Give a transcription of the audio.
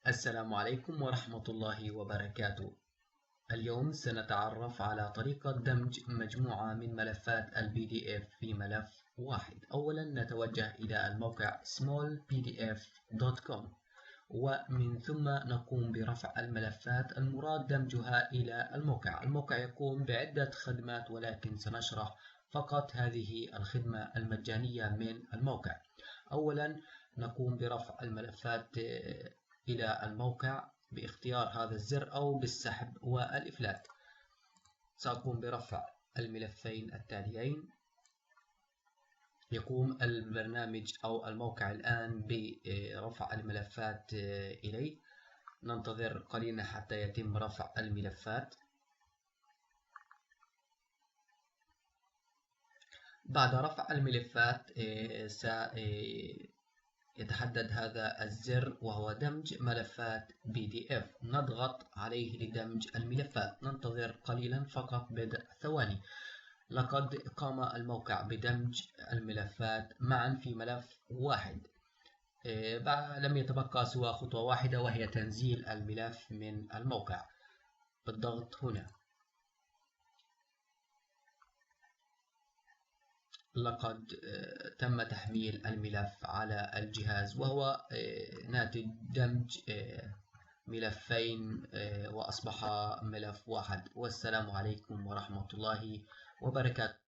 السلام عليكم ورحمة الله وبركاته. اليوم سنتعرف على طريقة دمج مجموعة من ملفات ال PDF في ملف واحد. أولا نتوجه إلى الموقع smallpdf.com ومن ثم نقوم برفع الملفات المراد دمجها إلى الموقع. الموقع يقوم بعدة خدمات ولكن سنشرح فقط هذه الخدمة المجانية من الموقع. أولا نقوم برفع الملفات إلى الموقع باختيار هذا الزر أو بالسحب والإفلات. سأقوم برفع الملفين التاليين. يقوم البرنامج أو الموقع الآن برفع الملفات إليه. ننتظر قليلا حتى يتم رفع الملفات. بعد رفع الملفات يتحدد هذا الزر وهو دمج ملفات PDF. نضغط عليه لدمج الملفات. ننتظر قليلا فقط بضع ثواني. لقد قام الموقع بدمج الملفات معا في ملف واحد. لم يتبقى سوى خطوة واحدة وهي تنزيل الملف من الموقع بالضغط هنا. لقد تم تحميل الملف على الجهاز وهو ناتج دمج ملفين وأصبح ملف واحد. والسلام عليكم ورحمة الله وبركاته.